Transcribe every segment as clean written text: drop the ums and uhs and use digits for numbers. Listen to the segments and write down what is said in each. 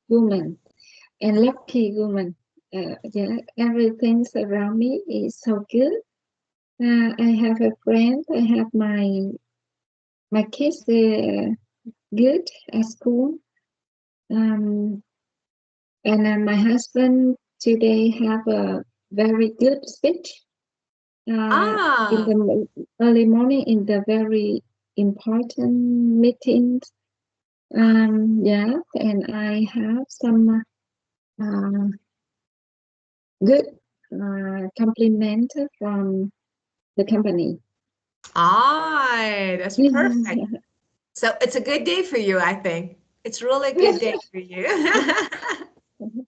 woman and lucky woman. Yeah, everything around me is so good. I have a friend. I have my kids good at school. Um, and my husband today have a very good speech. In Ah, the early morning in the very important meetings. Yeah, and I have some uh, good compliment from the company. that's perfect. So it's a good day for you, I think. It's really a good day for you.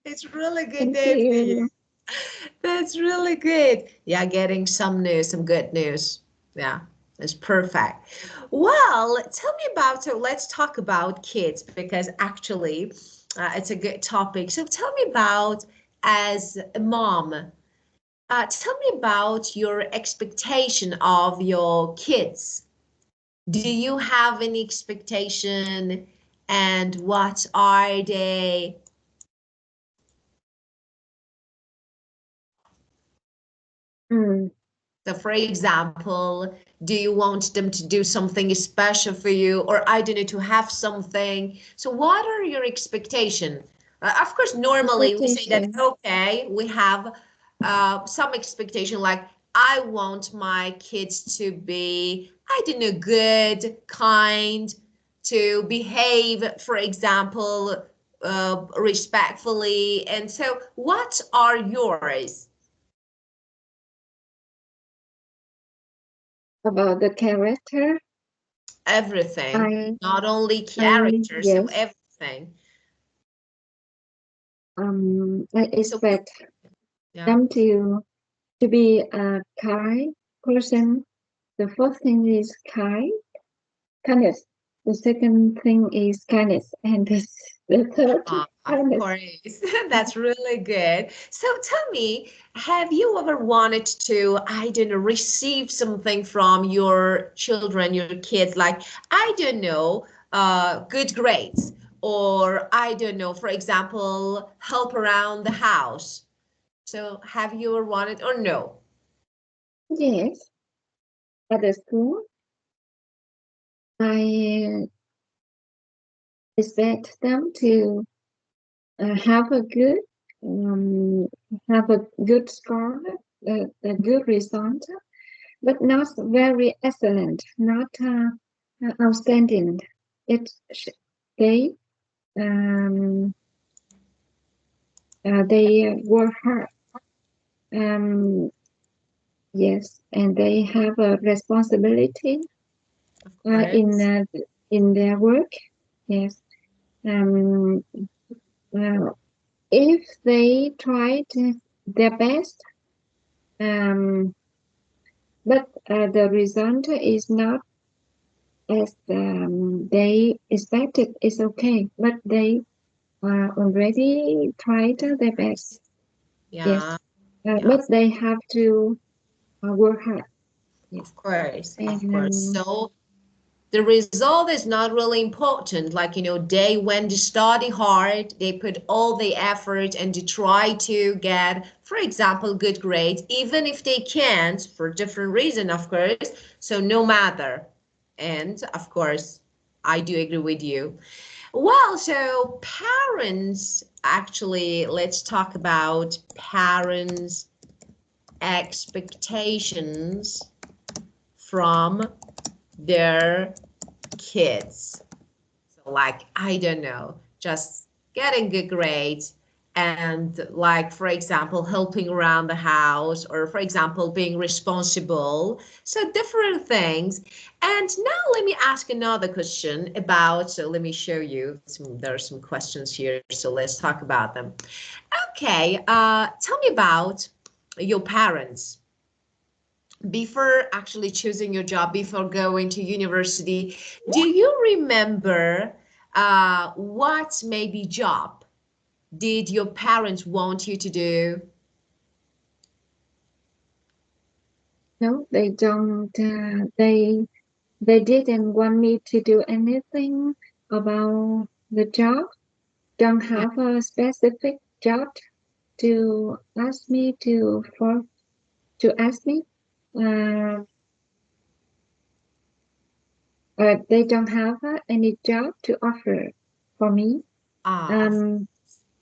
It's really a good Thank day for you. you. That's really good. Yeah, getting some news, some good news. Yeah, that's perfect. Well, tell me about, so let's talk about kids because actually it's a good topic. So tell me about, as a mom, tell me about your expectation of your kids. Do you have any expectation and what are they? Mm. So, for example, do you want them to do something special for you, or I don't know, to have something? So, what are your expectations? Of course, normally we say that, Expectation okay, we have some expectation, like I want my kids to be, I don't know, good, kind, to behave, for example, respectfully. And so, what are yours? about the character. Everything, I not only characters, so yes. everything. I So you, expect yeah, them to be a kind person. The first thing is kindness. The second thing is kindness, and the third of kindness. course, that's really good. So tell me, have you ever wanted to, I don't know, receive something from your children, your kids, like, I don't know, good grades, or I don't know, for example, help around the house. So have you ever wanted, or no? Yes, at the school, I expect them to have a um, good score, a good result, but not very excellent, not outstanding. It they um, they work hard. Um, yes, and they have a responsibility Of uh, in course. uh, in their work. Yes. Um, uh, if they tried their best, um, but the result is not as they expected, it's okay. But they already tried their best. Yes, Yeah, yeah. but they have to work hard. Yes, Of course, and of course. So the result is not really important. Like, they went to study hard, they put all the effort and to try to get, for example, good grades, even if they can't for different reason, of course. So no matter. And of course, I do agree with you. Well, so parents, actually, let's talk about parents' expectations from their kids. So, like, I don't know, just getting good grades and, like, for example, helping around the house, or, for example, being responsible. So, different things. And now let me ask another question about, so let me show you there are some questions here. So, let's talk about them. Okay, tell me about your parents before actually choosing your job, before going to university. Do you remember what maybe job did your parents want you to do? no, they don't. They didn't want me to do anything about the job. don't have a specific job to ask me to ask me. Uh, they don't have any job to offer for me. Ah,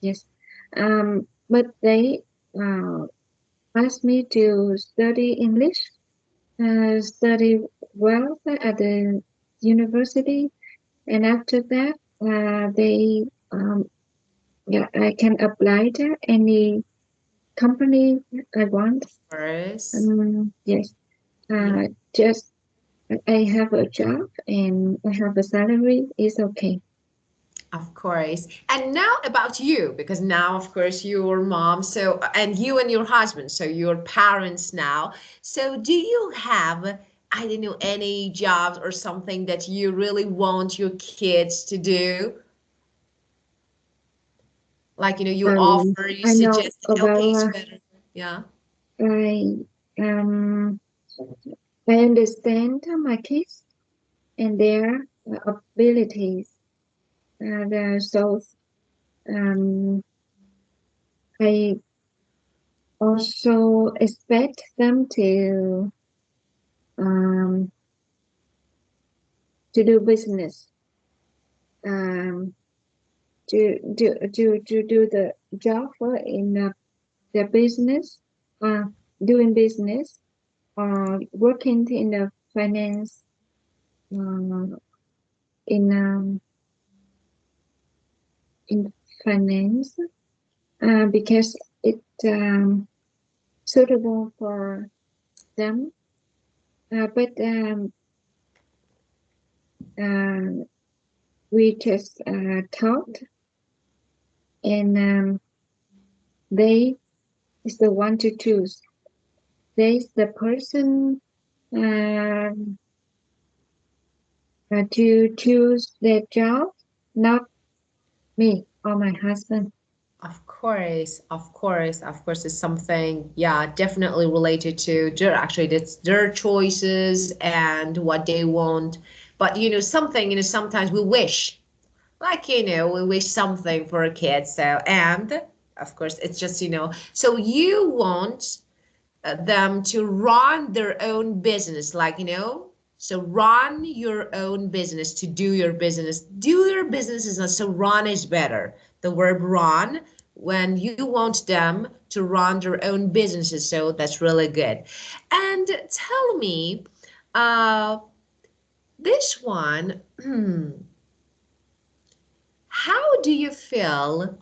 Yes. But they asked me to study English, study well at the university, and after that, they yeah, I can apply to any company I want. of course. Yes. Yeah. Just I have a job and I have a salary. It's okay. Of course. And now about you, because now, of course, you're mom, so, and you and your husband, so you're parents now. So do you have, I don't know, any jobs or something that you really want your kids to do? Like, you offer, you I know suggest, okay, it's about better. Yeah, I um I understand my kids and their abilities. So um, I also expect them um, to do business, um, to do the job in the business, uh, doing business, or working in the finance, uh, in um, in finance, because it suitable for them. But uh, we just talked, and they is the one to choose. They is the person to choose their job, not me or my husband. of course, of course, of course, it's something, yeah, definitely related to their, actually, that's their choices and what they want. But, something, sometimes we wish, like, we wish something for a kid. So, and of course, it's just, so you want them to run their own business, like, so run your own business, to do your business. Do your business is not, so run is better. The verb run, when you want them to run their own businesses. So that's really good. And tell me, uh, this one, how do you feel,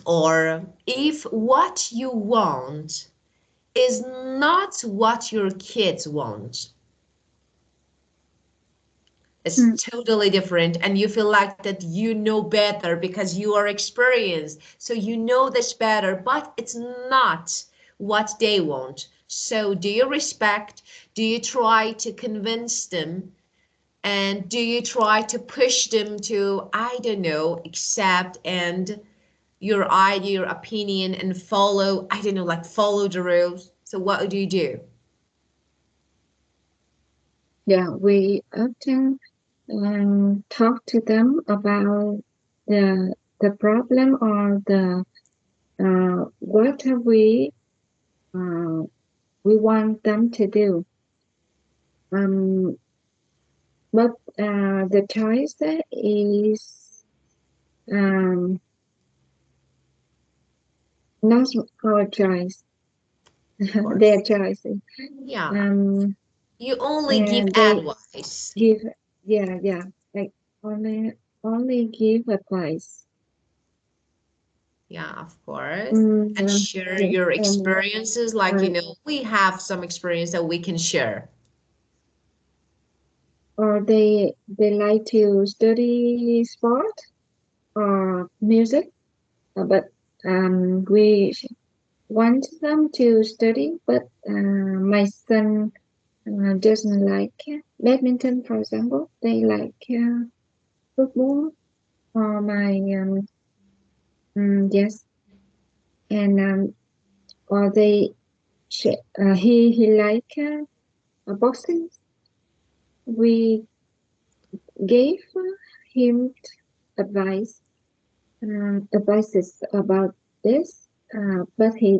or if what you want is not what your kids want, it's Mm. totally different, and you feel like that you know better because you are experienced, so you know this better, but it's not what they want. So do you respect, do you try to convince them, and do you try to push them to, I don't know, accept and your idea, your opinion, and follow, I don't know, like follow the rules? So what do you do? Yeah, we often talk to them about the problem or the what uh, we want them to do. Um, but the choice is um, not our choice, Of their course. choice. Yeah. Um, You only give and they advice. give, yeah, like only give advice. Yeah, of course. And Mm, share yes, your and experiences. Like, uh, we have some experience that we can share. or they like to study sport or music, but we want them to study, but my son doesn't like badminton, for example. They like football or my yes, and or he like boxing. We gave him advice. advices about this, but he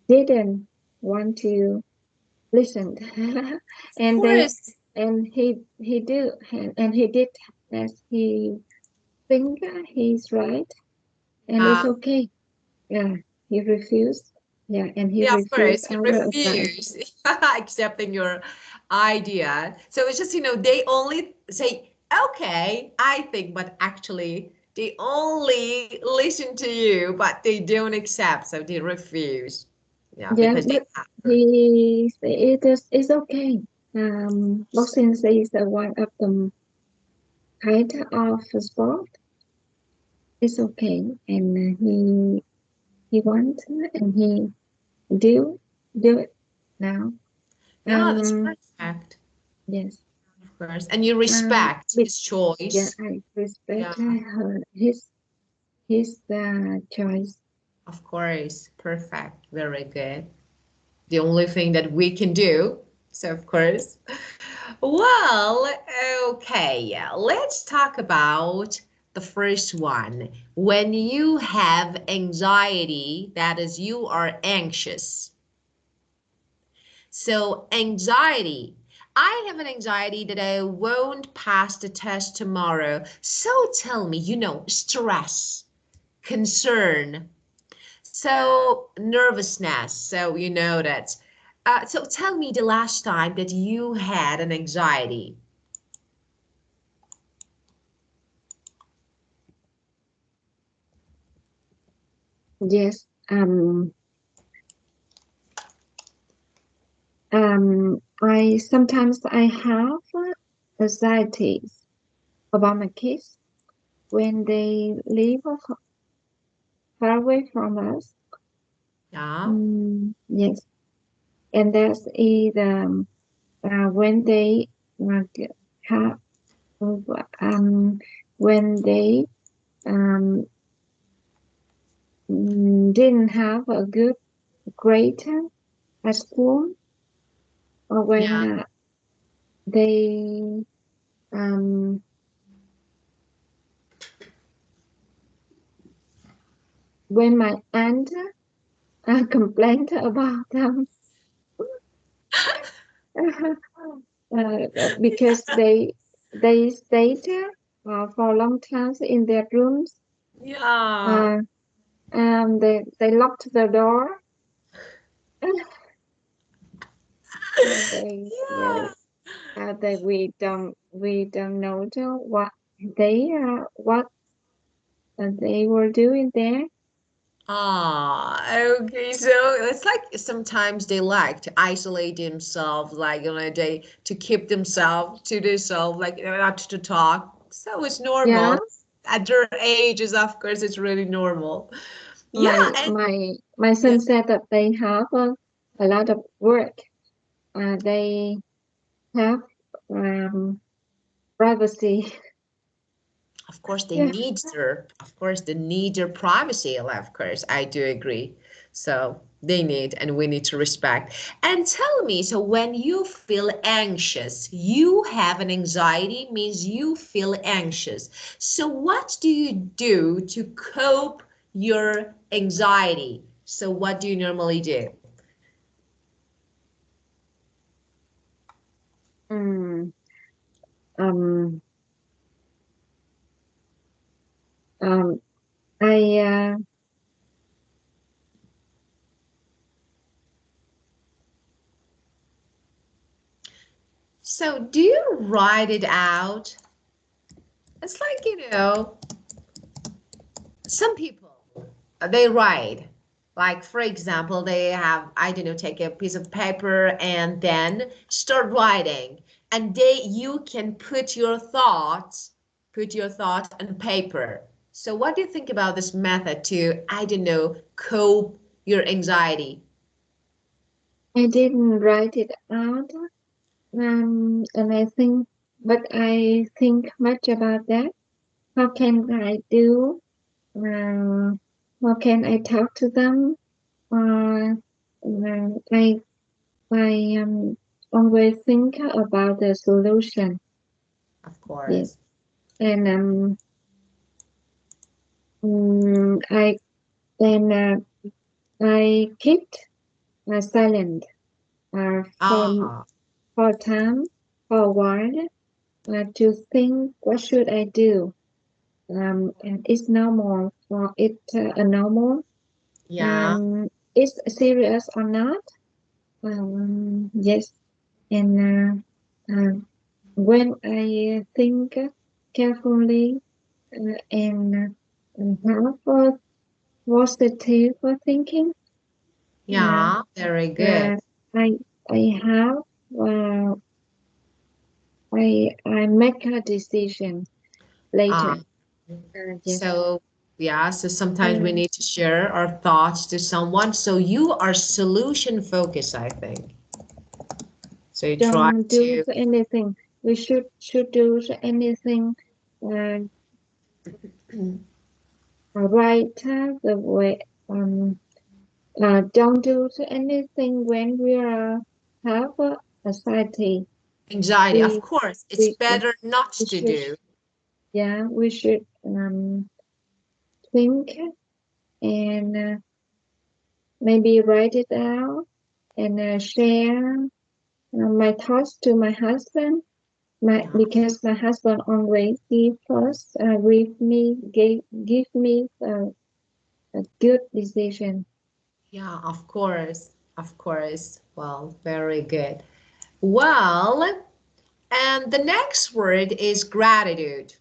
didn't want to listen. Of and they course. and he do and he did as he think he's right, and it's Uh, okay. Yeah, he refused. Yeah, and he yeah, of refused course. He our advice. refused accepting your idea. So it's just, they only say, okay, I think, but actually they only listen to you, but they don't accept. So they refuse. Yeah, Yeah, because they but have. he it is it's okay. Boxing is one of the kind of sport. It's okay, and he wants and he do do it now. Yeah, that's Um, perfect. yes. Of course. And you Um, respect but his yeah, choice. I Yeah, respect her his choice. of course. Perfect. Very good. The only thing that we can do. So, of course. Well, okay. Let's talk about the first one. When you have anxiety, that is, you are anxious. So, anxiety. I have an anxiety that I won't pass the test tomorrow. So, tell me, stress, concern, so nervousness. So, that. So, tell me the last time that you had an anxiety. Yes. I sometimes I have anxieties about my kids when they live far away from us. Yeah. Yes, and that's either when they have um, when they um, didn't have a good grade at school, or when Yeah. they um, when my aunt complained about them because they stayed for a long time in their rooms. Yeah. Uh, they locked the door. And they Yeah. yes, that we don't know they what they were doing there. Ah, okay. So it's like sometimes they like to isolate themselves, like they to keep themselves to themselves, like not to talk. So it's Yeah, normal. At their ages, of course, it's really normal. Yeah, my and my my yeah, son said that they have a lot of work. They have privacy. Yeah. of course, they need their privacy. Of course, I do agree. So they need, and we need to respect. And tell me, so when you feel anxious, you have an anxiety, means you feel anxious. So what do you do to cope your anxiety? So what do you normally do? Mm, um, um, I So do you write it out? It's like, some people they write, like for example they have, I don't know, take a piece of paper and then start writing, and you can put your thoughts on paper. So what do you think about this method to, I don't know, cope your anxiety? I didn't write it out. And I think much about that. How can I do? Uh, how can I talk to them? I always think about the solution. Of Yes, course. and I then I kept silent Ah, for time for a while to think what should I do. And it's normal for it a normal. yeah, It's serious or not? Yes. And when I think carefully and have a positive thinking, uh, yeah, very good. uh, I I have uh, I make a decision later. Um, Yes. so yeah, so sometimes we Uh, need to share our thoughts to someone. So you are solution focused, I think. So you try don't do to, anything. We should do anything uh, right the way. Don't do anything when we are have a anxiety. anxiety. Of We course, it's we better not we to should do. we should think and maybe write it out and share my thoughts to my husband. Yeah, Because my husband always give first give me a good decision. yeah, of course, of course. Well, very good. Well, and the next word is gratitude.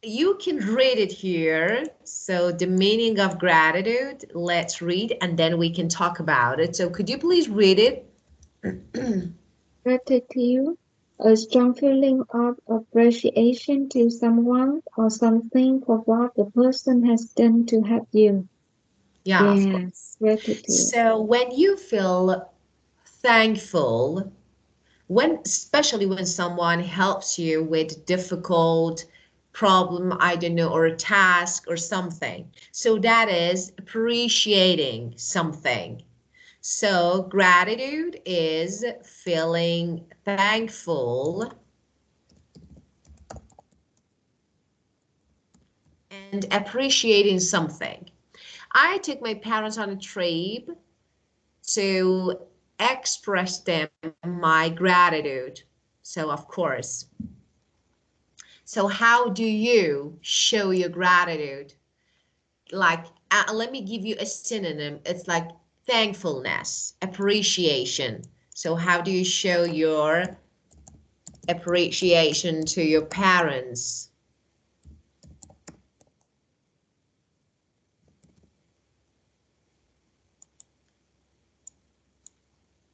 You can read it here. So the meaning of gratitude, let's read and then we can talk about it. So could you please read it? Gratitude, a strong feeling of appreciation to someone or something for what the person has done to help you. Yeah, of Yeah, course. gratitude. So when you feel thankful, when especially when someone helps you with difficult problem, I don't know, or a task or something. So that is appreciating something. So gratitude is feeling thankful and appreciating something. I took my parents on a trip to express them my gratitude. So of course, so how do you show your gratitude? Like, let me give you a synonym. It's like thankfulness, appreciation. So how do you show your appreciation to your parents?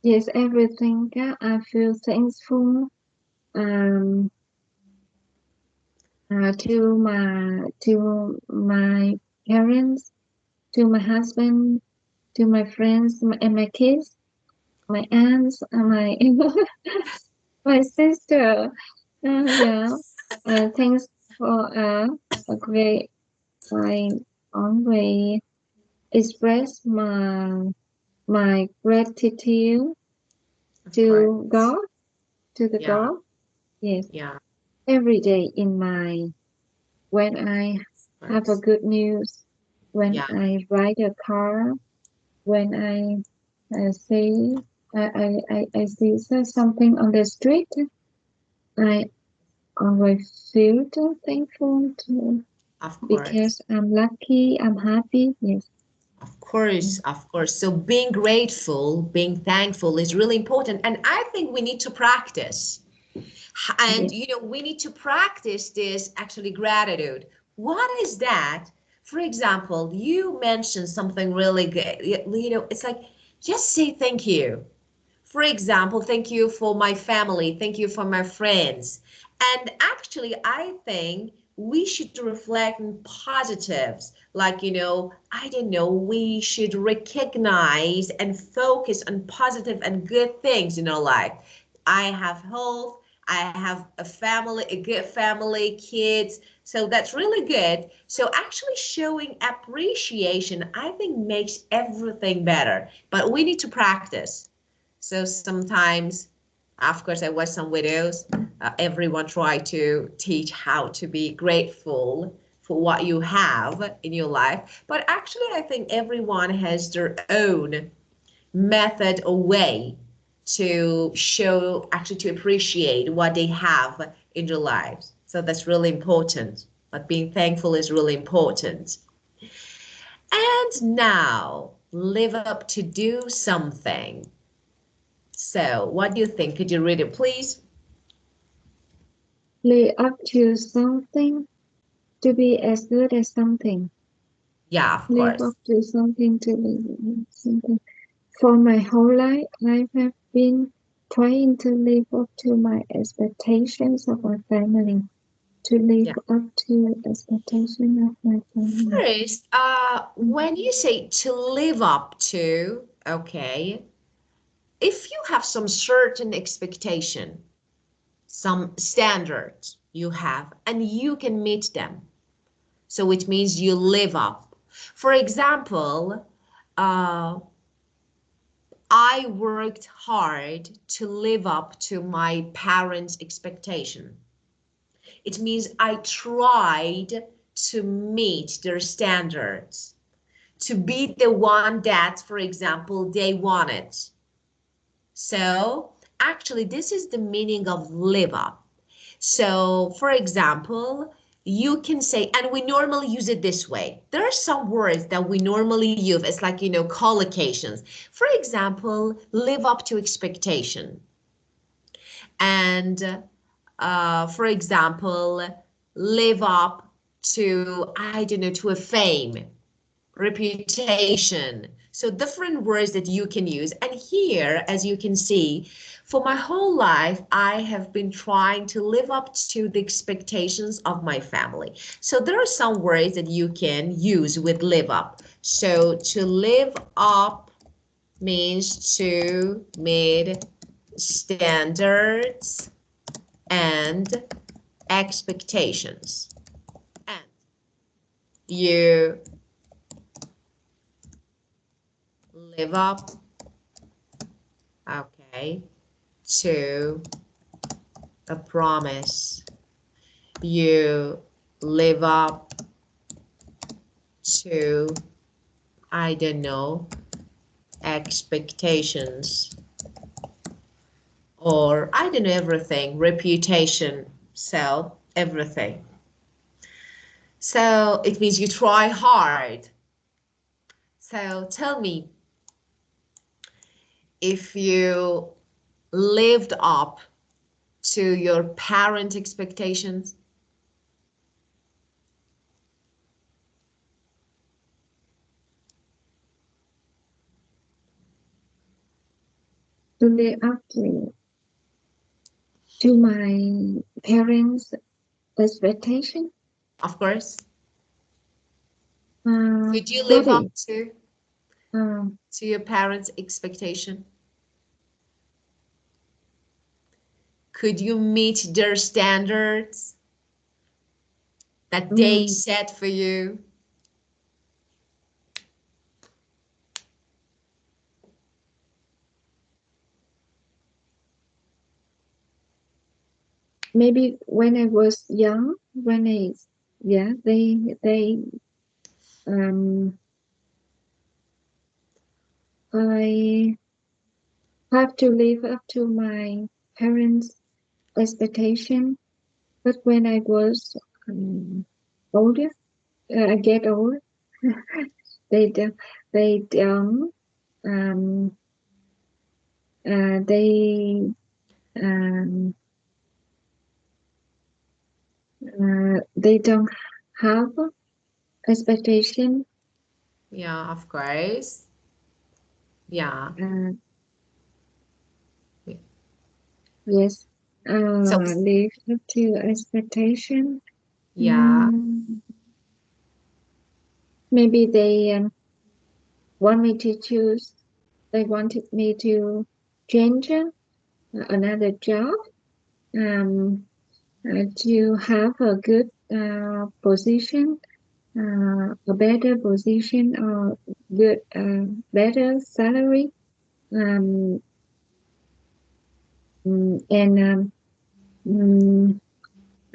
Yes, everything I feel thankful um, to my parents, to my husband, to my friends, and my kids, my aunts, and my my sister. Yeah, thanks for a great. I always express my gratitude Of to course. God, to the Yeah, God. Yes, yeah, every day in my when I of have a course. good news, when Yeah, I ride a car, when I see I see something on the street, I always feel thankful to of course. because I'm lucky, I'm happy. Yes. Of course, of course. So being grateful, being thankful is really important. And I think we need to practice. And, Yes. you know, we need to practice this actually gratitude. What is that? For example, you mentioned something really good. You know, it's like, just say thank you. For example, thank you for my family. Thank you for my friends. And actually, I think we should reflect on positives. Like, you know, I don't know, we should recognize and focus on positive and good things in our life. I have health. I have a family, a good family, kids. So that's really good. So actually showing appreciation, I think makes everything better. But we need to practice. So sometimes, of course, I watch some videos. Everyone try to teach how to be grateful for what you have in your life. But actually, I think everyone has their own method or way to show, actually to appreciate what they have in their lives. So that's really important. But being thankful is really important. And now, live up to do something. So what do you think? Could you read it, please? Live up to something, to be as good as something. Yeah, of Live course. up to something, to be something. For my whole life, I have been trying to live up to my expectations of my family. To live Yeah. up to expectation of my family. First, when you say to live up to, okay, if you have some certain expectation, some standards you have, and you can meet them, so it means you live up. For example, I worked hard to live up to my parents' expectation. It means I tried to meet their standards, to be the one that, for example, they wanted. So actually, this is the meaning of live up. So for example, you can say, and we normally use it this way. There are some words that we normally use. It's like, collocations. For example, live up to expectation. And for example, live up to, I don't know, to a fame, reputation. So different words that you can use. And here, as you can see, for my whole life, I have been trying to live up to the expectations of my family. So there are some words that you can use with live up. So to live up means to meet standards and expectations. And you live up, okay, to a promise. You live up to, I don't know, expectations, or I don't know, everything, reputation, so everything. So it means you try hard. So tell me, if you lived up to your parent expectations. To live up to my parents' expectation. Of course. Could you live up Sorry. to your parents' expectation? Could you meet their standards that they set for you? Maybe when I was young, they I have to live up to my parents' expectation. But when I was older, I get old. they don't. They don't. Um, they um, they don't have expectation. Yeah, of course. Yeah. Yes. So, Live up to expectation. yeah. Maybe they want me to choose. They wanted me to change another job. To have a good position, a better position, or good, better salary, um, and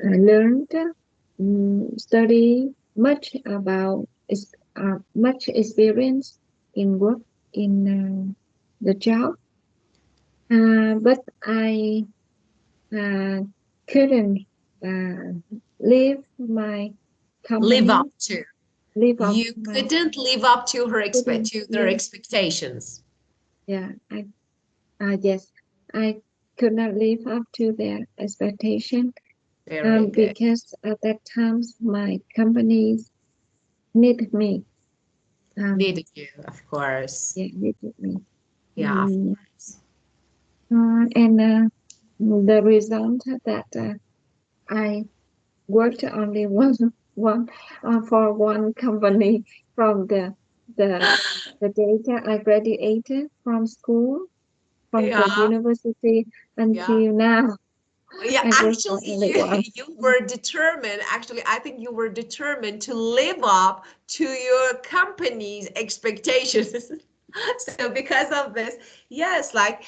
learned, study. much much experience in work in the job, but I uh, couldn't leave my Live company, up to. live up You my couldn't live up to couldn't to their live. expectations. Yeah, yes, I could not live up to their expectation Very good. because at that time my companies needed me. Needed you, of course. Yeah, needed me. Yeah, of Mm, course. and the result that I worked only one for one company from the the data I graduated from school, from the Yeah, university yeah. until now. Yeah, I work for actually, only one. you were determined. Actually, I think you were determined to live up to your company's expectations. So because of this, yes, like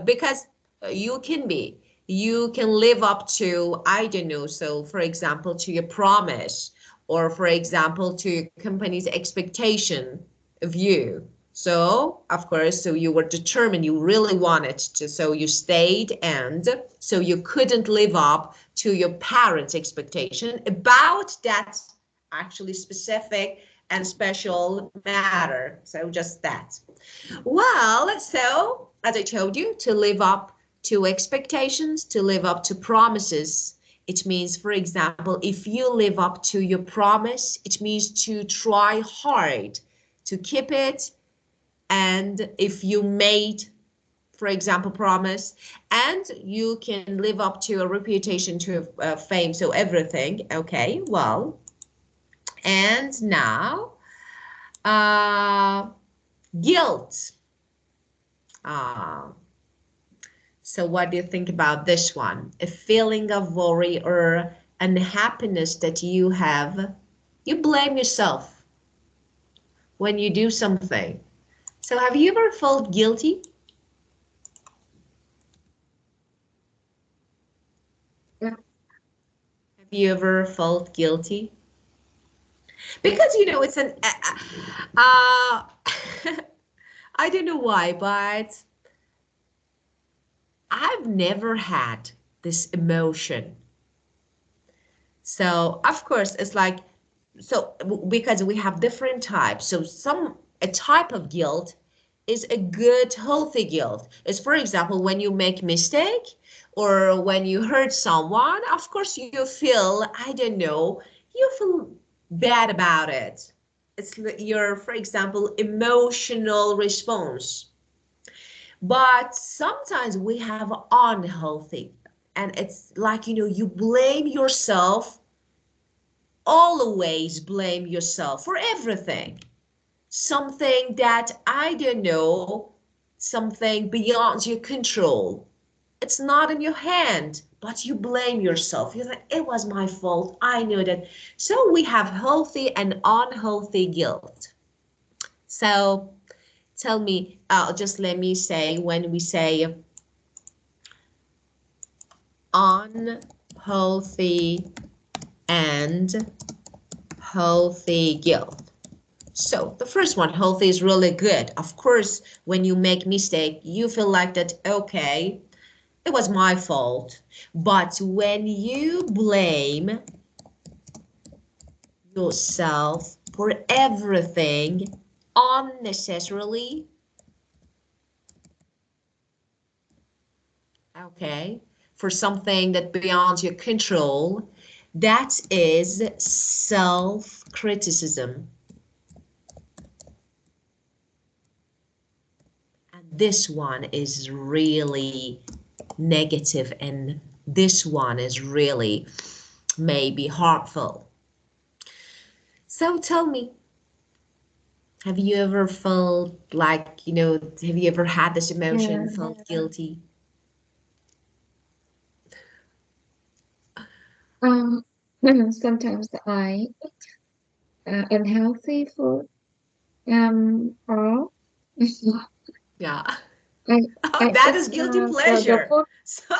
because you can live up to, I don't know, so for example, to your promise, or for example, to your company's expectation of you. So, of course, so you were determined, you really wanted to, so you stayed, and so you couldn't live up to your parents' expectation about that actually specific and special matter. So just that. Well, so as I told you, to live up to expectations, to live up to promises, it means, for example, if you live up to your promise, it means to try hard to keep it. And if you made, for example, promise, and you can live up to a reputation, to fame, so everything, okay, well, and now, uh, guilt. Uh, so what do you think about this one? A feeling of worry or unhappiness that you blame yourself when you do something. So have you ever felt guilty? Yeah, Have you ever felt guilty? Because it's an I don't know why, but I've never had this emotion. So of course it's like, so because we have different types. So a type of guilt is a good healthy guilt. Is, for example, when you make mistake or when you hurt someone, of course you feel, I don't know, you feel bad about it. It's your, for example, emotional response. But sometimes we have unhealthy, and it's like, you blame yourself, always blame yourself for everything. Something that, I don't know, something beyond your control. It's not in your hand, but you blame yourself. You're like, it was my fault. I know that. So we have healthy and unhealthy guilt. So tell me, just let me say, when we say unhealthy and healthy guilt. So the first one, healthy, is really good. Of course, when you make mistake, you feel like that, okay, it was my fault. But when you blame yourself for everything unnecessarily, okay, for something that beyond your control, that is self-criticism. And this one is really negative, and this one is really maybe harmful. So tell me, have you ever felt like, have you ever had this emotion, yeah. felt guilty? Um, sometimes I unhealthy food. Or Yeah. I, Oh, that is it's guilty the pleasure. food. So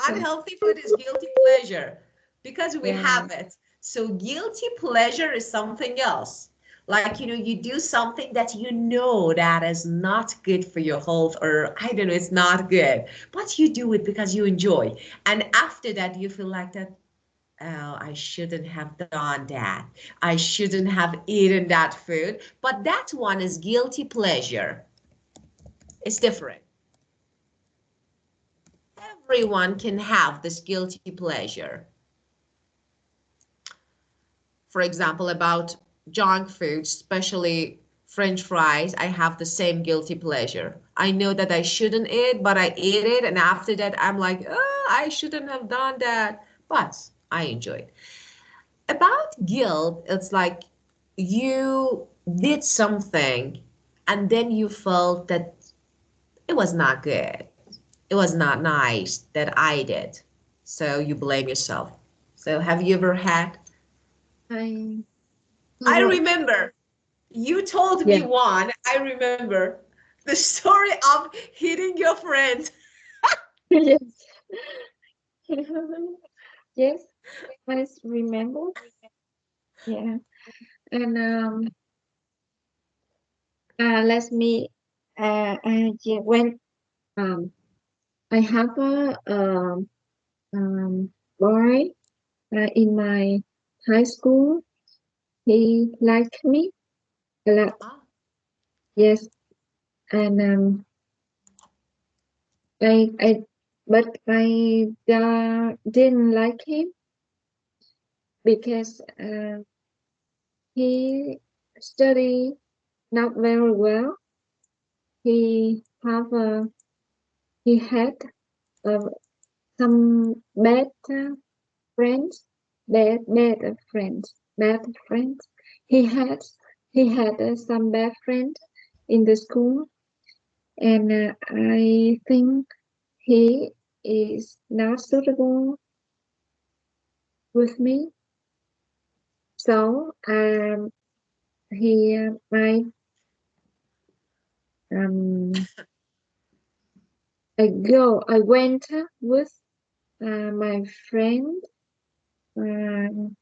unhealthy food is guilty pleasure because we Yeah, have it. So guilty pleasure is something else. Like, you do something that you know that is not good for your health, or I don't know, it's not good, but you do it because you enjoy. And after that, you feel like that, oh, I shouldn't have done that. I shouldn't have eaten that food. But that one is guilty pleasure. It's different. Everyone can have this guilty pleasure. For example, about junk food, especially French fries, I have the same guilty pleasure. I know that I shouldn't eat, but I eat it. And after that, I'm like, oh, I shouldn't have done that. But I enjoy it. About guilt, it's like you did something and then you felt that it was not good. It was not nice that I did. So you blame yourself. So have you ever had? I I well, remember you told me yeah. one. I remember the story of hitting your friend. Yes. Yes, I remember. Yeah. And let me yeah, when um I have a boy in my high school. He liked me a lot. Ah, Yes, and I but I didn't like him because he studied not very well. He have a he had uh, some friends, bad friends. He had he had some bad friends in the school, and I think he is not suitable with me. So he um I went with my friend. Um,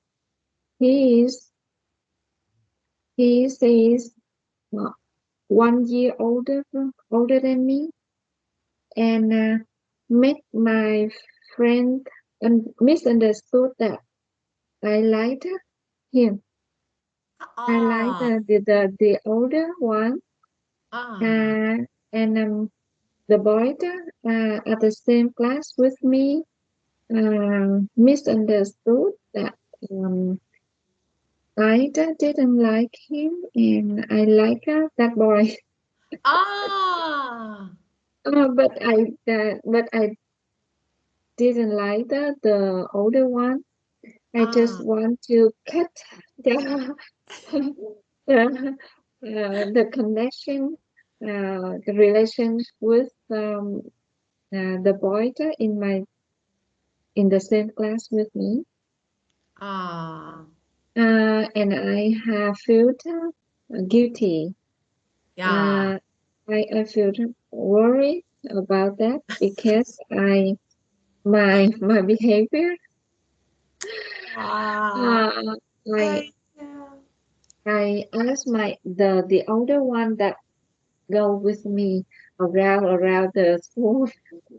he is he is 1 year older than me, and met my friend and misunderstood that I liked him. I liked ah, the older one, ah, uh, and the boy at the same class with me misunderstood that I didn't like him, and I like that boy. ah, But I didn't like the older one. I just ah, want to cut the the connection, the relation with the boy in the same class with me, ah. and I have felt guilty. Yeah. Uh, I feel worried about that because my behavior. Ah, Uh, I I know. I asked the older one that go with me around the school,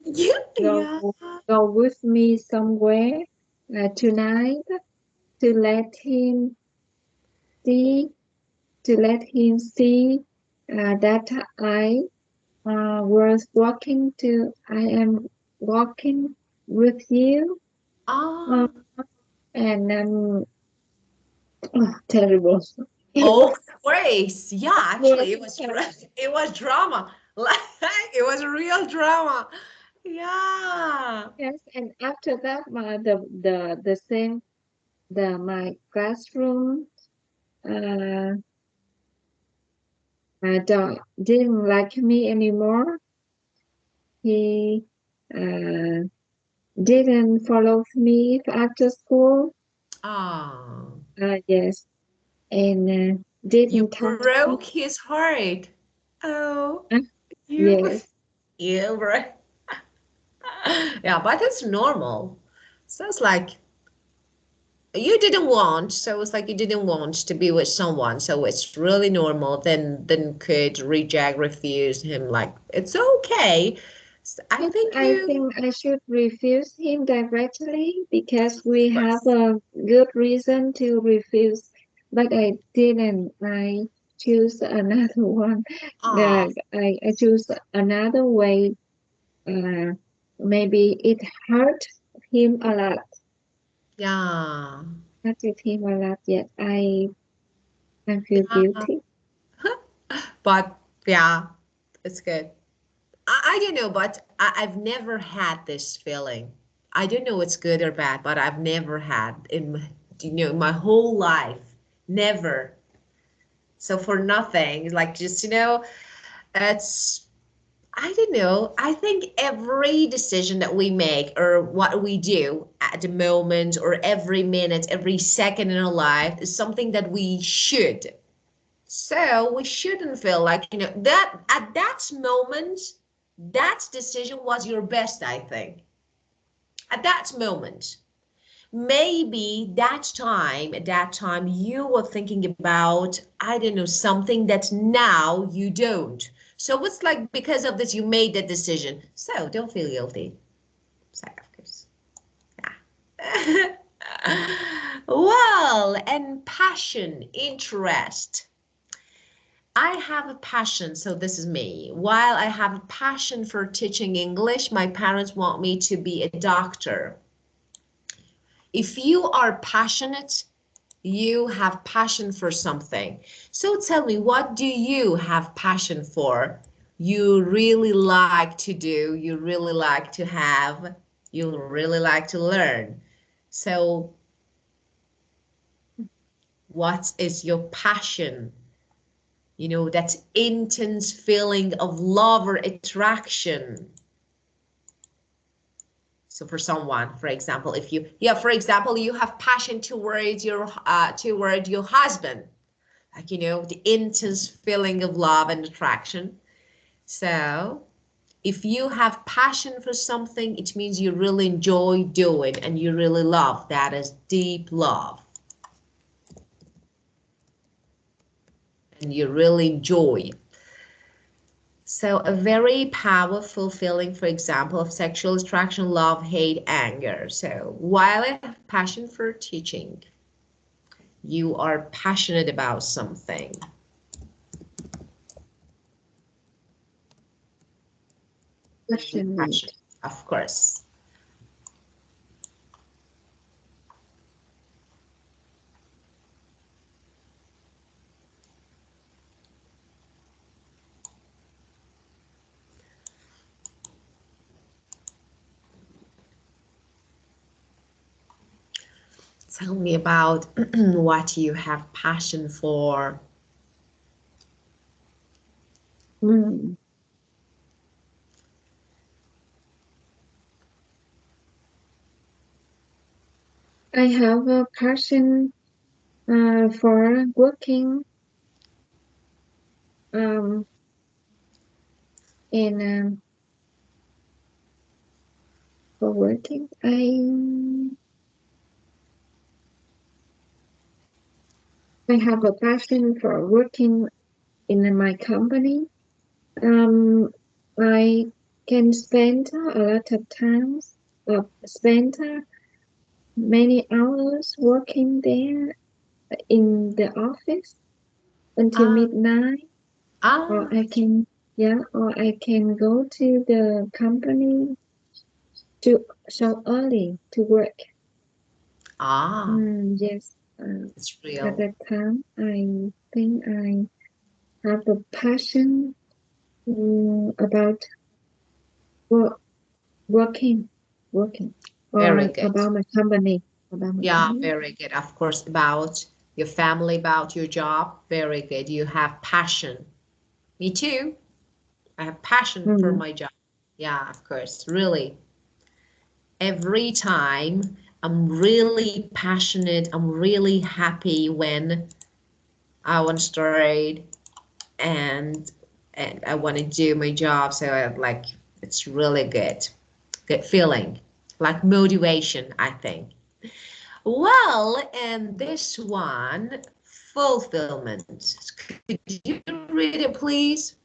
Yeah, go yeah. go with me somewhere tonight to let him see that I am walking with you, uh, Ah. and terrible. Oh, Grace. Yeah, Yes, actually, it was drama. Like it was real drama. Yeah. yes, and after that, the same my classroom uh, didn't like me anymore. He uh, didn't follow me after school. Ah. Yes, and You didn't talk to me. broke his heart. Oh, Uh, you yes, you broke. Yeah, but it's normal. So it's like you didn't want, so it's like you didn't want to be with someone, so it's really normal, then could reject, refuse him, like it's okay. I But think I you, think I should refuse him directly because we of have course. a good reason to refuse. But I didn't. I choose another one. Ah, I choose another way. Uh, Maybe it hurt him a lot. yeah, Hurted him a lot. Yet I feel yeah, guilty. but yeah, it's good. I don't know, but I've never had this feeling. I don't know it's good or bad, but I've never had in my, my whole life, never. So for nothing, like just, it's, I don't know. I think every decision that we make or what we do at the moment or every minute, every second in our life is something that we should. So we shouldn't feel like, that at that moment, that decision was your best, I think. At that moment. Maybe at that time you were thinking about, I don't know, something that now you don't. So it's like because of this you made that decision. So don't feel guilty. So of course. Yeah. Well, and passion, interest. I have a passion, so this is me. While I have a passion for teaching English, my parents want me to be a doctor. If you are passionate, you have passion for something. So tell me, what do you have passion for? You really like to do, you really like to have, you really like to learn. So what is your passion? That intense feeling of love or attraction. So for someone, for example, if you, yeah, for example, you have passion toward your husband, like, the intense feeling of love and attraction. So if you have passion for something, it means you really enjoy doing and you really love. That is deep love. And you really enjoy. So a very powerful feeling, for example, of sexual attraction, love, hate, anger. So while I have passion for teaching, you are passionate about something. Really Passionate. passionate, of course. Tell me about what you have passion for. Mm. I have a passion for working um, in for working. I have a passion for working in my company. Um, I can spend a lot of times, spend many hours working there in the office until Ah, midnight, or ah, I can, yeah, or I can go to the company to so early to work. ah, Yes, it's at real. that time, I think I have a passion about work, working, working, Very or good. about my company, about my Yeah, company. very good. Of course, about your family, about your job. Very good. You have passion. Me too. I have passion for Mm, my job. Yeah, of course. Really. Every time I'm really passionate, I'm really happy when I want to start and I want to do my job. So I like it's really good. Good feeling. Like motivation, I think. Well, and this one, fulfillment. Could you read it, please?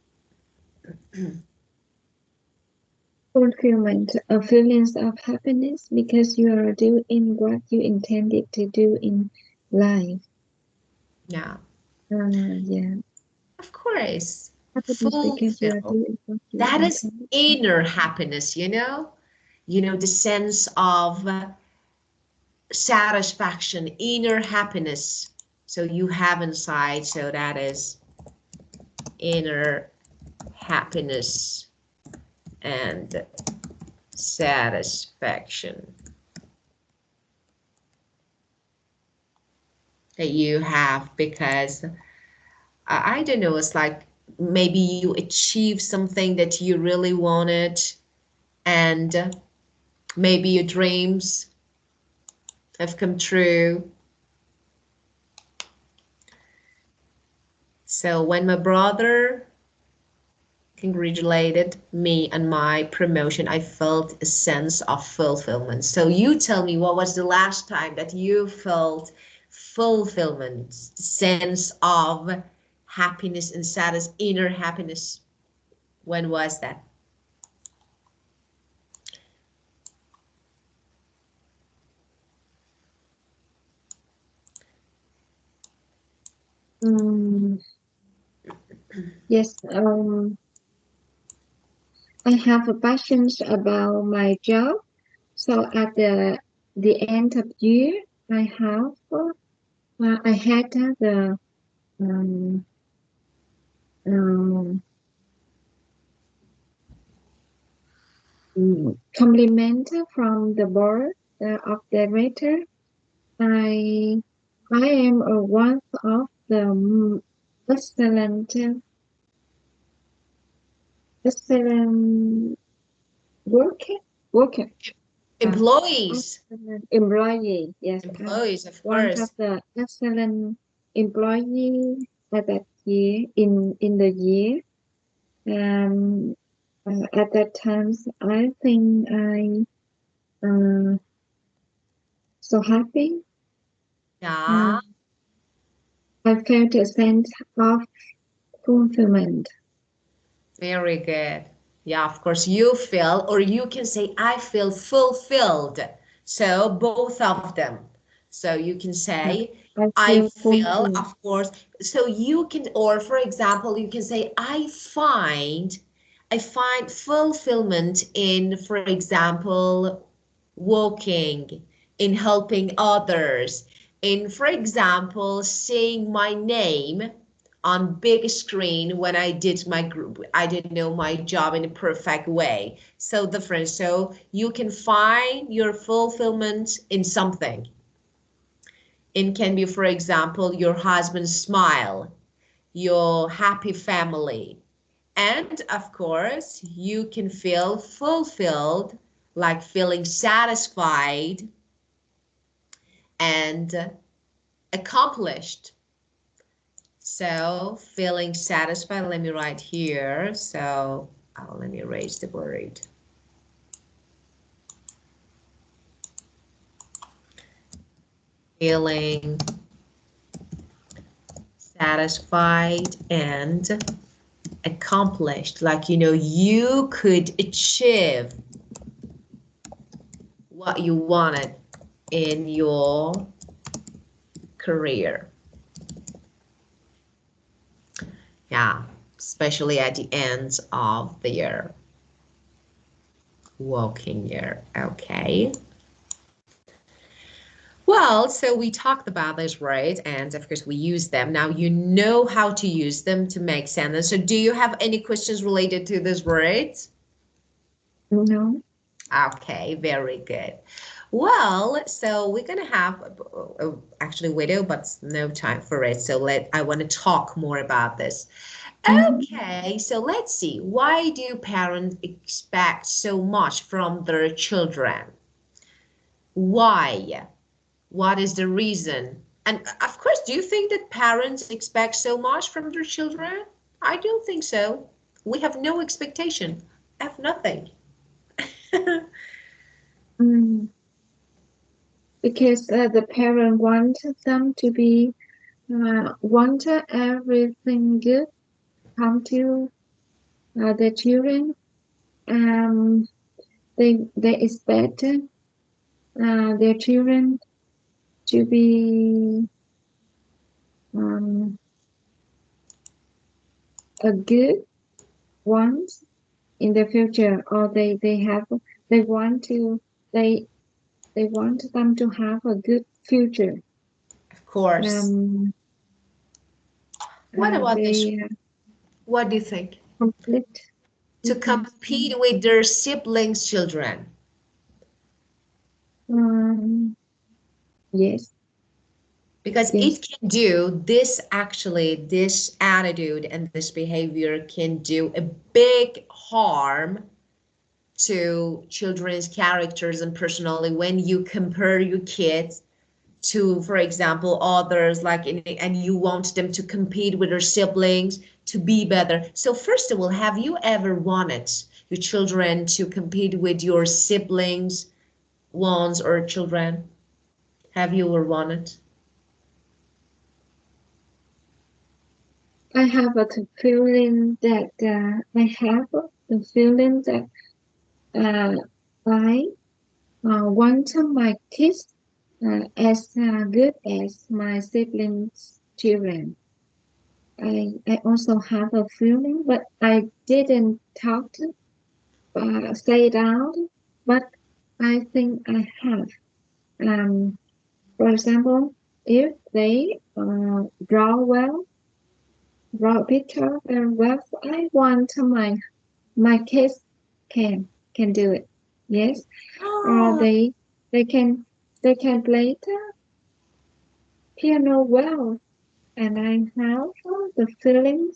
Fulfillment, a feelings of happiness because you are doing what you intended to do in life. Yeah, Yeah. of course. Happiness because you are Fulfill. doing what you That is intended to do. inner happiness, you know? You know, the sense of satisfaction, inner happiness. So you have inside, so that is inner happiness and satisfaction that you have because I don't know, it's like maybe you achieve something that you really wanted and maybe your dreams have come true. So when my brother congratulated me on my promotion, I felt a sense of fulfillment. So you tell me, what was the last time that you felt fulfillment, sense of happiness and inner happiness? When was that? Yes, I have a passion about my job. So at the end of year, I have I had the um, um, compliment from the board of director. I I am one of the excellent excellent worker worker. Uh, Employees. excellent employee. Yes, Employees, of one of course. the excellent employee at that year in the year. Um, at that time, I think uh, so happy. Yeah, Uh, I felt a sense of fulfillment. very good. Yeah, of course, you feel, or you can say, I feel fulfilled. So both of them. So you can Uh, say, I I feel feel, fulfilled. of course. So you can, or for example, you can say, I find fulfillment in, for example, walking, in helping others, in, for example, saying my name on big screen when I did my group. I didn't know my job in a perfect way. So different. So you can find your fulfillment in something. It can be, for example, your husband's smile, your happy family. And of course, you can feel fulfilled, like feeling satisfied and accomplished. So feeling satisfied, let me write here. So let me erase the word. Feeling satisfied and accomplished. Like, you know, you could achieve what you wanted in your career. Yeah, especially at the end of the year, working year. Okay. Well, so we talked about this, right? And of course, we use them. Now you know how to use them to make sentences. So do you have any questions related to this words? No. Okay, very good. Well, so we're gonna have actually video, but no time for it. So I want to talk more about this. Okay, so let's see. Why do parents expect so much from their children? Why? What is the reason? And of course, do you think that parents expect so much from their children? I don't think so. We have no expectation. I have nothing. Mm, because the parent want them to be want everything good come to the children. Um, they expect their children to be a good ones in the future, or they want to they they want them to have a good future. Of course. Um, What about this? they What do you think? complete. To compete with their siblings' children. Yes, Because yes. it can do this, actually, this attitude and this behavior can do a big harm to children's characters and personality when you compare your kids to, for example, others, like and you want them to compete with their siblings to be better. So first of all, have you ever wanted your children to compete with your siblings ones or children? Have you ever wanted? I have a feeling that I have the feeling that uh, I want my kids as good as my siblings' children. I also have a feeling, but I didn't talk to say it out. But I think I have. Um, for example, if they draw a picture very well, I want my kids can can do it. Yes, or Oh, they can they can play the piano well, and I have the feeling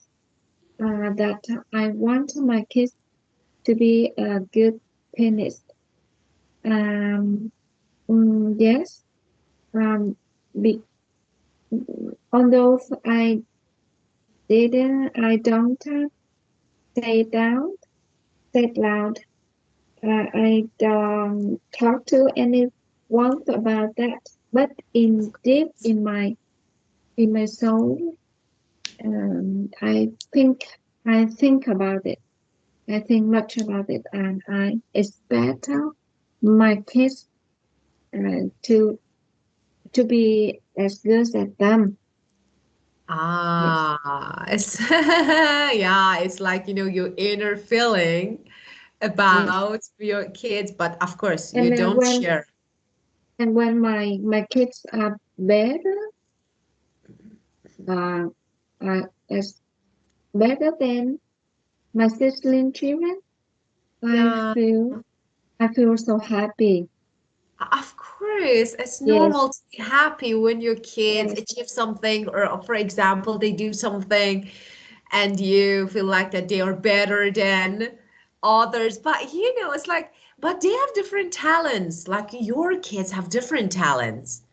that I want my kids to be a good pianist. Um, yes. Um, be, although I don't say it down, say it loud. I don't talk to anyone about that. But in deep in my soul, I think about it. I think much about it, and I expect my kids to be as good as them. Yes, it's yeah, it's like, your inner feeling yes. about your kids, but of course you And don't share. when my kids are better, uh, as better than my sibling children, I Yeah, feel I feel so happy. of course, it's Yes, normal to be happy when your kids yes, achieve something, or for example, they do something and you feel like that they are better than others. But it's like, but they have different talents. Like your kids have different talents.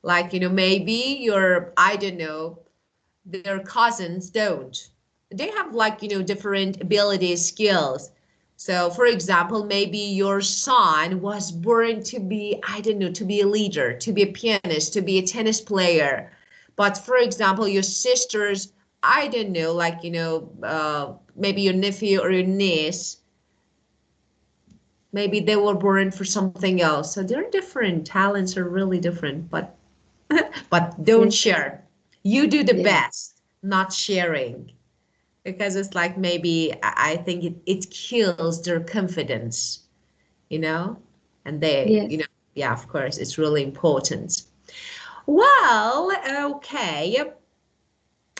Like, maybe I don't know, their cousins don't. They have like, different abilities, skills. So, for example, maybe your son was born to be, I don't know, to be a leader, to be a pianist, to be a tennis player. But for example, your sisters, I don't know, like, maybe your nephew or your niece, maybe they were born for something else. So their different talents are really different, but don't yes, share. You do the yes, best, not sharing, because it's like maybe I think it kills their confidence, you know, and yes, yeah, of course, it's really important. Well, okay.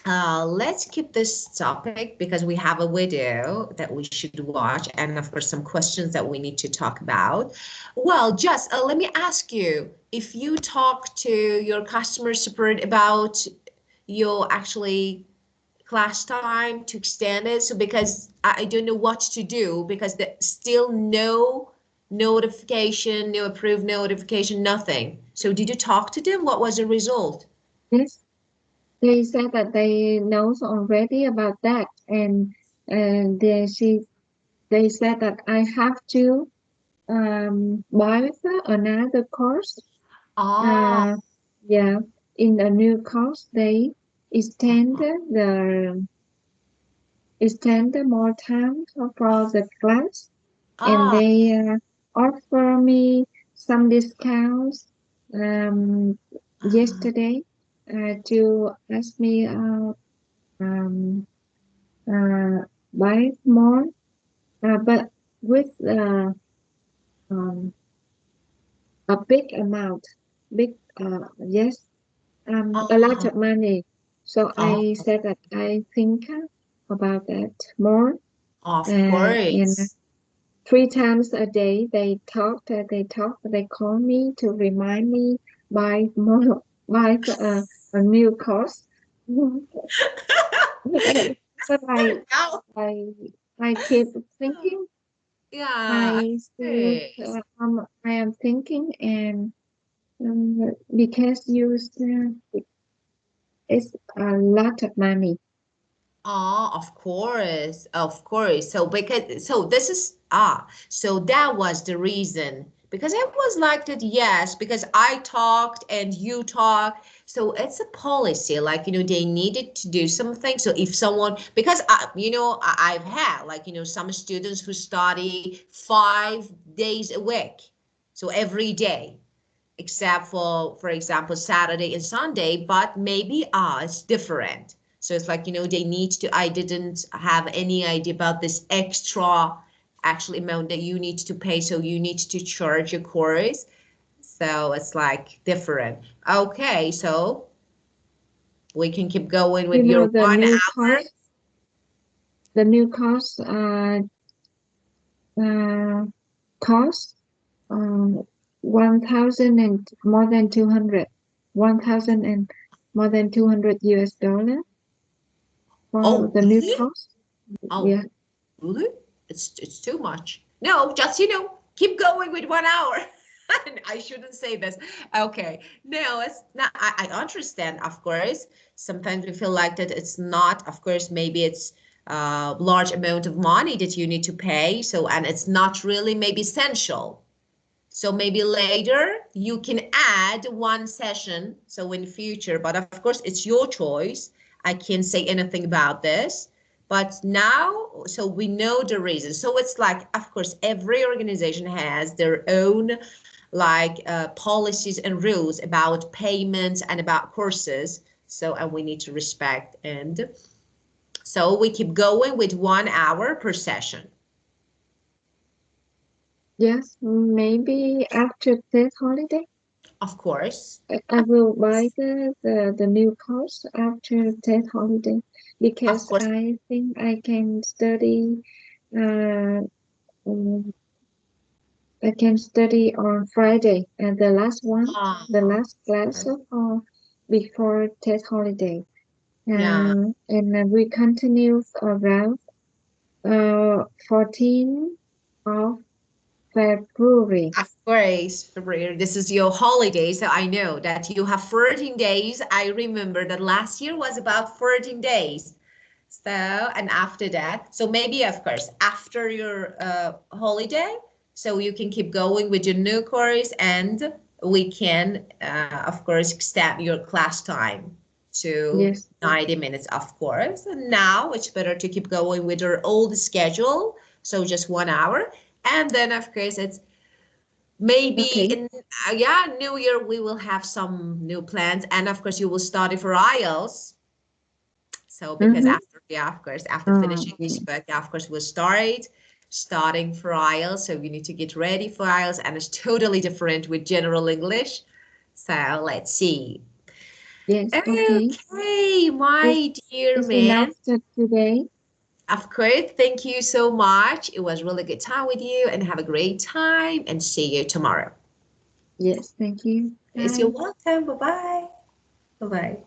Let's keep this topic because we have a video that we should watch, and of course, some questions that we need to talk about. Well, just let me ask you, if you talk to your customer support about your actually class time to extend it, so because I don't know what to do because there's still no notification, no approved notification, nothing. So did you talk to them? What was the result? yes. They said that they knows already about that, and they said that I have to buy another course. Oh, Yeah, in the new course, they extend the extend more time for the class, and oh, they offer me some discounts yesterday to ask me um, uh, buy more, but with um, a big amount, big yes, a lot oh, of money. So oh, I said that I think about that more, of and course. 3 times a day they call me to remind me buy more, buy a new course. But Now, I I keep thinking. yeah, I still yes. I am thinking, and because you said it's a lot of money. Oh, of course, of course. So because so this is so that was the reason. Because it was like that, yes, because I talked and you talked. So it's a policy, like they needed to do something. So if someone, because I've had like some students who study 5 days a week, so every day except for example Saturday and Sunday, but maybe it's different. So it's like they need to, I didn't have any idea about this extra actually amount that you need to pay, so you need to charge your course. So it's like different. Okay, so we can keep going with You your know one hour. the new course uh, cost 1,000 and more than 200, 1,000 and more than 200 US dollar for Oh the new really? course. Oh Yeah. really? It's too much. No, just keep going with 1 hour. I shouldn't say this. Okay. No, it's not. I understand, of course. Sometimes we feel like that it's not, of course, maybe it's a large amount of money that you need to pay. So, and it's not really maybe essential. So maybe later you can add one session. So in future, but of course it's your choice. I can't say anything about this. But now, so we know the reason. So it's like, of course, every organization has their own like policies and rules about payments and about courses. So, and we need to respect. And so we keep going with 1 hour per session. Yes, maybe after this holiday, Of course. I will buy the new course after that holiday Of because course. I think I can study uh, um, I can study on Friday and the Ah, last class before that holiday. yeah. And we continue around 14th of February. Of course, February, this is your holiday, so I know that you have 14 days. I remember that last year was about 14 days. So, and after that, so maybe, of course, after your holiday, so you can keep going with your new course and we can, of course, extend your class time to Yes. 90 minutes, of course. And now it's better to keep going with your old schedule, so just 1 hour. And then, of course, it's maybe Okay. in yeah, New Year we will have some new plans, and of course you will study for IELTS. So because Mm-hmm. after yeah, of course after finishing this Yeah. book, yeah, of course we'll start starting for IELTS. So you need to get ready for IELTS, and it's totally different with general English. So let's see. Yes. Okay. Okay, It's, my dear it's man. enough for today. Of course, thank you so much. It was really good time with you, and have a great time. And see you tomorrow. Yes. Thank you. Yes, you're Bye. welcome. Bye bye. Bye bye.